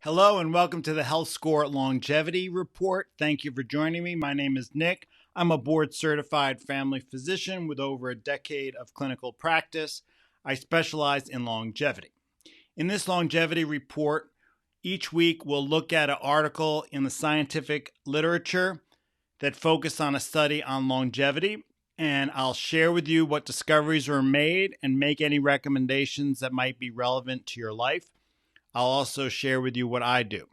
Hello and welcome to the HealthScore Longevity Report. Thank you for joining me. My name is Nick. I'm a board-certified family physician with over a decade of clinical practice. I specialize in longevity. In this longevity report, each week we'll look at an article in the scientific literature that focus on a study on longevity, and I'll share with you what discoveries were made and make any recommendations that might be relevant to your life. I'll also share with you what I do.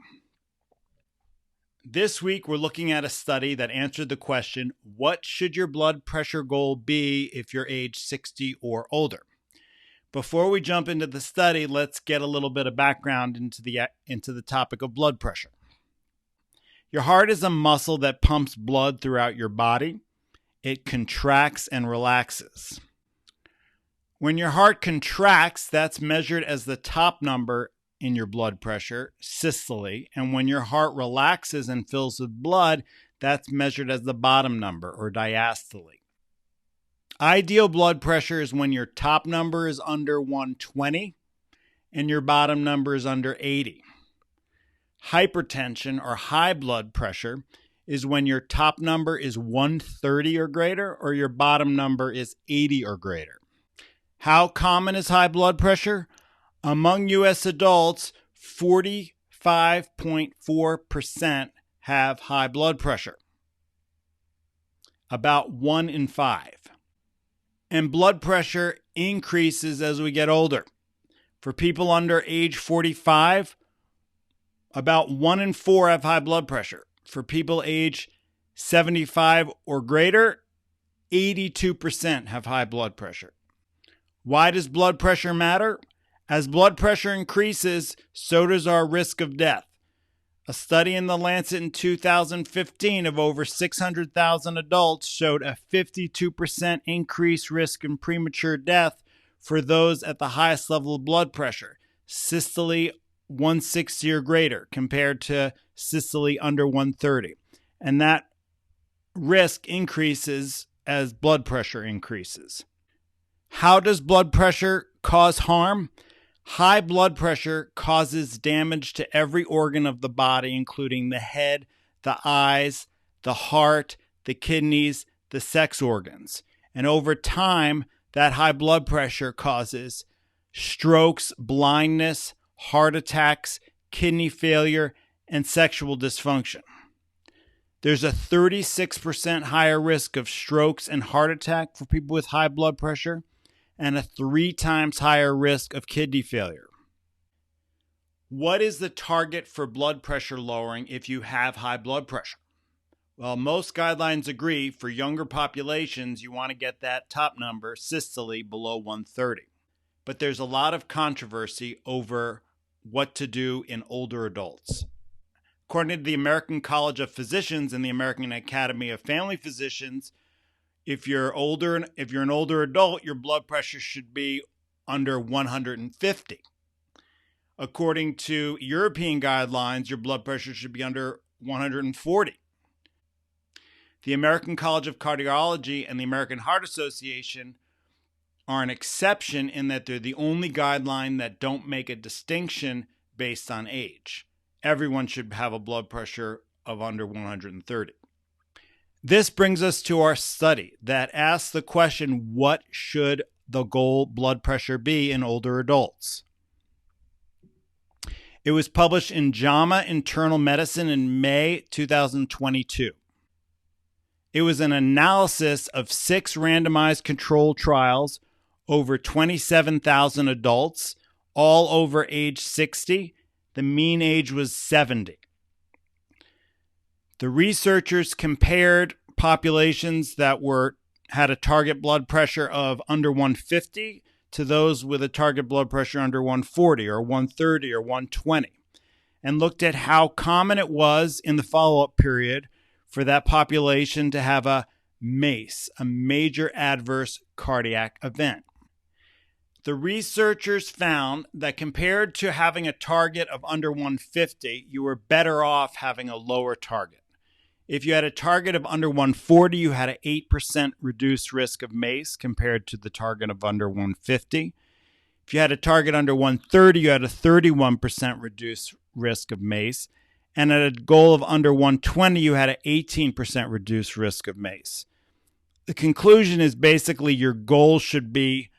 This week, we're looking at a study that answered the question, what should your blood pressure goal be if you're age 60 or older? Before we jump into the study, let's get a little bit of background into the topic of blood pressure. Your heart is a muscle that pumps blood throughout your body. It contracts and relaxes. When your heart contracts, that's measured as the top number in your blood pressure, systole, and when your heart relaxes and fills with blood, that's measured as the bottom number, or diastole. Ideal blood pressure is when your top number is under 120 and your bottom number is under 80. Hypertension, or high blood pressure, is when your top number is 130 or greater, or your bottom number is 80 or greater. How common is high blood pressure? Among U.S. adults, 45.4% have high blood pressure, about 1 in 5. And blood pressure increases as we get older. For people under age 45, about 1 in 4 have high blood pressure. For people age 75 or greater, 82% have high blood pressure. Why does blood pressure matter? As blood pressure increases, so does our risk of death. A study in The Lancet in 2015 of over 600,000 adults showed a 52% increased risk in premature death for those at the highest level of blood pressure, systole 160 or greater, compared to systole under 130. And that risk increases as blood pressure increases. How does blood pressure cause harm? High blood pressure causes damage to every organ of the body, including the head, the eyes, the heart, the kidneys, the sex organs. And over time, that high blood pressure causes strokes, blindness, heart attacks, kidney failure, and sexual dysfunction. There's a 36% higher risk of strokes and heart attack for people with high blood pressure, and a 3 times higher risk of kidney failure. What is the target for blood pressure lowering if you have high blood pressure? Well, most guidelines agree for younger populations, you want to get that top number, systole, below 130. But there's a lot of controversy over what to do in older adults. According to the American College of Physicians and the American Academy of Family Physicians, if you're an older adult, your blood pressure should be under 150. According to European guidelines, your blood pressure should be under 140. The American College of Cardiology and the American Heart Association are an exception in that they're the only guideline that don't make a distinction based on age. Everyone should have a blood pressure of under 130. This brings us to our study that asks the question, what should the goal blood pressure be in older adults? It was published in JAMA Internal Medicine in May 2022. It was an analysis of 6 randomized controlled trials over 27,000 adults, all over age 60. The mean age was 70. The researchers compared populations that had a target blood pressure of under 150 to those with a target blood pressure under 140 or 130 or 120, and looked at how common it was in the follow-up period for that population to have a MACE, a major adverse cardiac event. The researchers found that compared to having a target of under 150, you were better off having a lower target. If you had a target of under 140, you had an 8% reduced risk of MACE compared to the target of under 150. If you had a target under 130, you had a 31% reduced risk of MACE. And at a goal of under 120, you had an 18% reduced risk of MACE. The conclusion is basically your goal should be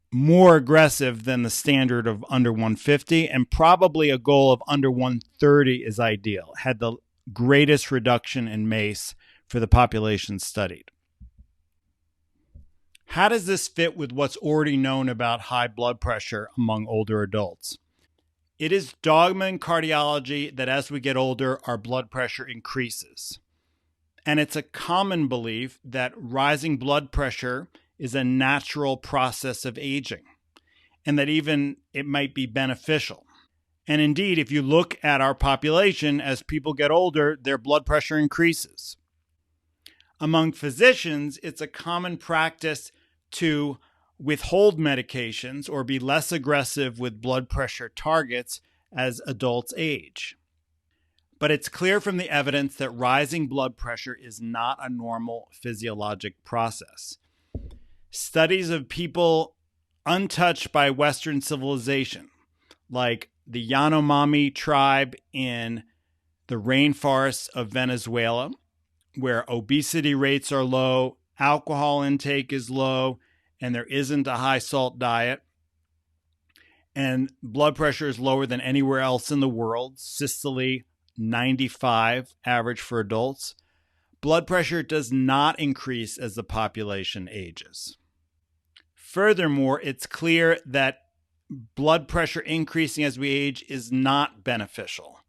more aggressive than the standard of under 150, and probably a goal of under 130 is ideal, had the greatest reduction in MACE for the population studied. How does this fit with what's already known about high blood pressure among older adults? It is dogma in cardiology that as we get older, our blood pressure increases. And it's a common belief that rising blood pressure is a natural process of aging, and that even it might be beneficial. And indeed, if you look at our population, as people get older, their blood pressure increases. Among physicians, it's a common practice to withhold medications or be less aggressive with blood pressure targets as adults age. But it's clear from the evidence that rising blood pressure is not a normal physiologic process. Studies of people untouched by Western civilization, like the Yanomami tribe in the rainforests of Venezuela, where obesity rates are low, alcohol intake is low, and there isn't a high salt diet, and blood pressure is lower than anywhere else in the world, systole 95 average for adults. Blood pressure does not increase as the population ages. Furthermore, it's clear that blood pressure increasing as we age is not beneficial.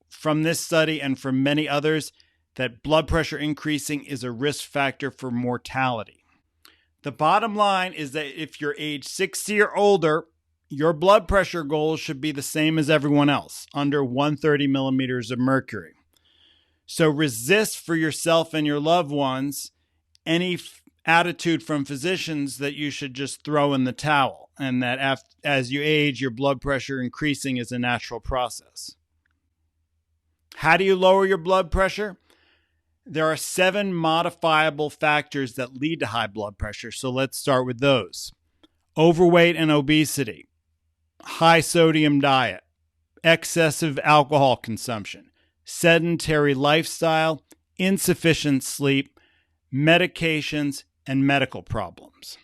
From this study and from many others, that blood pressure increasing is a risk factor for mortality. The bottom line is that if you're age 60 or older, your blood pressure goals should be the same as everyone else, under 130 millimeters of mercury. So resist for yourself and your loved ones any attitude from physicians that you should just throw in the towel, and that as you age, your blood pressure increasing is a natural process. How do you lower your blood pressure? There are 7 modifiable factors that lead to high blood pressure, so let's start with those. Overweight and obesity, high sodium diet, excessive alcohol consumption, sedentary lifestyle, insufficient sleep, medications, and medical problems.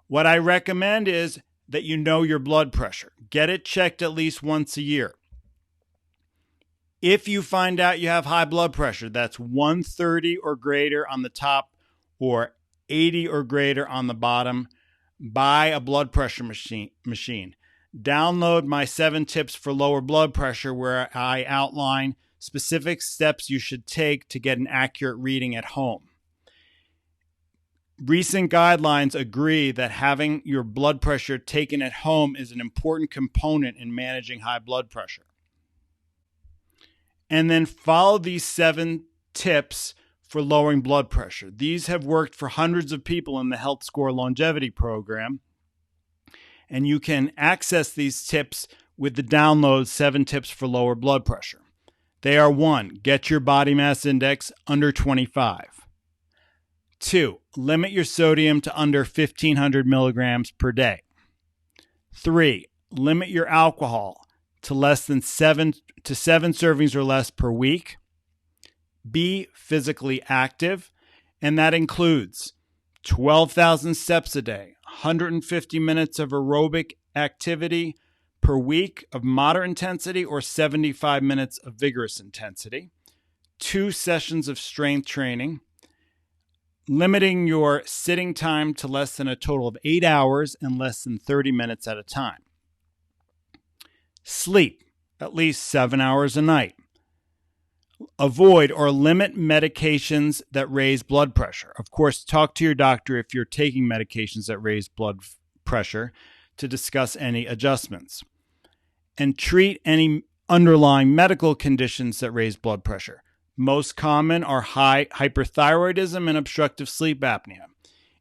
What I recommend is that you know your blood pressure. Get it checked at least once a year. If you find out you have high blood pressure, that's 130 or greater on the top or 80 or greater on the bottom, buy a blood pressure machine. Download my 7 tips for lower blood pressure, where I outline specific steps you should take to get an accurate reading at home. Recent guidelines agree that having your blood pressure taken at home is an important component in managing high blood pressure. And then follow these 7 tips for lowering blood pressure. These have worked for hundreds of people in the HealthScore Longevity program. And you can access these tips with the download 7 tips for lower blood pressure. They are: 1, get your body mass index under 25. 2, limit your sodium to under 1,500 milligrams per day. 3, limit your alcohol to less than 7 servings or less per week. Be physically active, and that includes 12,000 steps a day, 150 minutes of aerobic activity per week of moderate intensity, or 75 minutes of vigorous intensity, 2 sessions of strength training, limiting your sitting time to less than a total of 8 hours and less than 30 minutes at a time. Sleep at least 7 hours a night. Avoid or limit medications that raise blood pressure. Of course, talk to your doctor if you're taking medications that raise blood pressure to discuss any adjustments. And treat any underlying medical conditions that raise blood pressure. Most common are high hyperthyroidism and obstructive sleep apnea.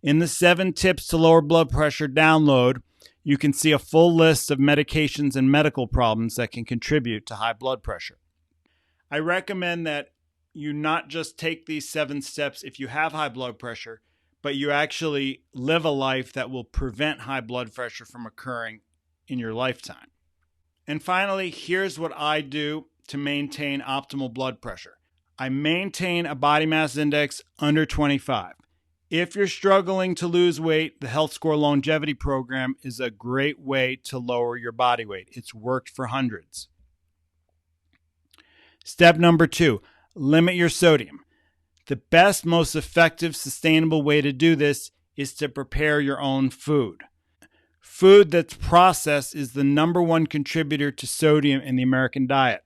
In the 7 tips to lower blood pressure download, you can see a full list of medications and medical problems that can contribute to high blood pressure. I recommend that you not just take these 7 steps if you have high blood pressure, but you actually live a life that will prevent high blood pressure from occurring in your lifetime. And finally, here's what I do to maintain optimal blood pressure. I maintain a body mass index under 25. If you're struggling to lose weight, the HealthScore Longevity Program is a great way to lower your body weight. It's worked for hundreds. Step number 2, limit your sodium. The best, most effective, sustainable way to do this is to prepare your own food. Food that's processed is the number one contributor to sodium in the American diet.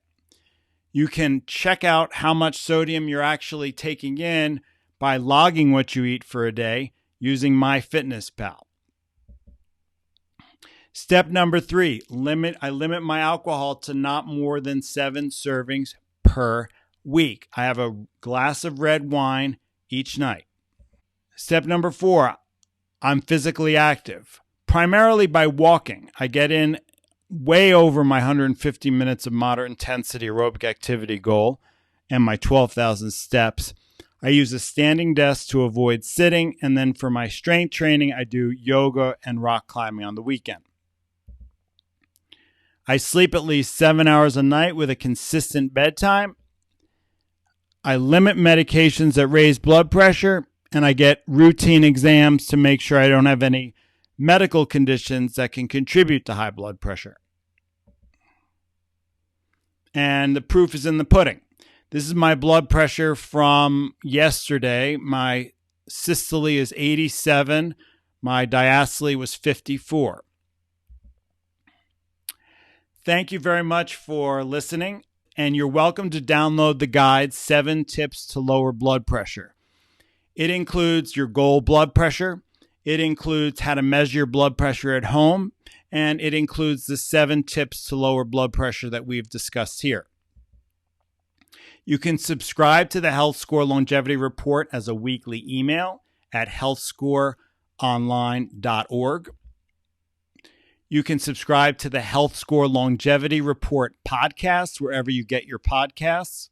You can check out how much sodium you're actually taking in by logging what you eat for a day using MyFitnessPal. Step number 3, I limit my alcohol to not more than 7 servings per week. I have a glass of red wine each night. Step number 4, I'm physically active, primarily by walking. I get in way over my 150 minutes of moderate intensity aerobic activity goal and my 12,000 steps. I use a standing desk to avoid sitting, and then for my strength training, I do yoga and rock climbing on the weekend. I sleep at least 7 hours a night with a consistent bedtime. I limit medications that raise blood pressure, and I get routine exams to make sure I don't have any medical conditions that can contribute to high blood pressure. And the proof is in the pudding. This is my blood pressure from yesterday. My systole is 87. My diastole was 54. Thank you very much for listening, and you're welcome to download the guide, 7 Tips to Lower Blood Pressure. It includes your goal blood pressure. It includes how to measure your blood pressure at home, and it includes the 7 tips to lower blood pressure that we've discussed here. You can subscribe to the HealthScore Longevity Report as a weekly email at healthscoreonline.org. You can subscribe to the HealthScore Longevity Report podcast wherever you get your podcasts.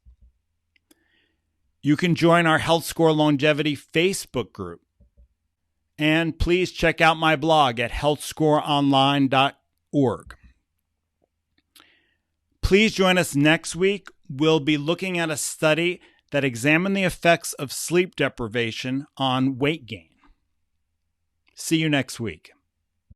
You can join our HealthScore Longevity Facebook group. And please check out my blog at healthscoreonline.org. Please join us next week. We'll be looking at a study that examined the effects of sleep deprivation on weight gain. See you next week.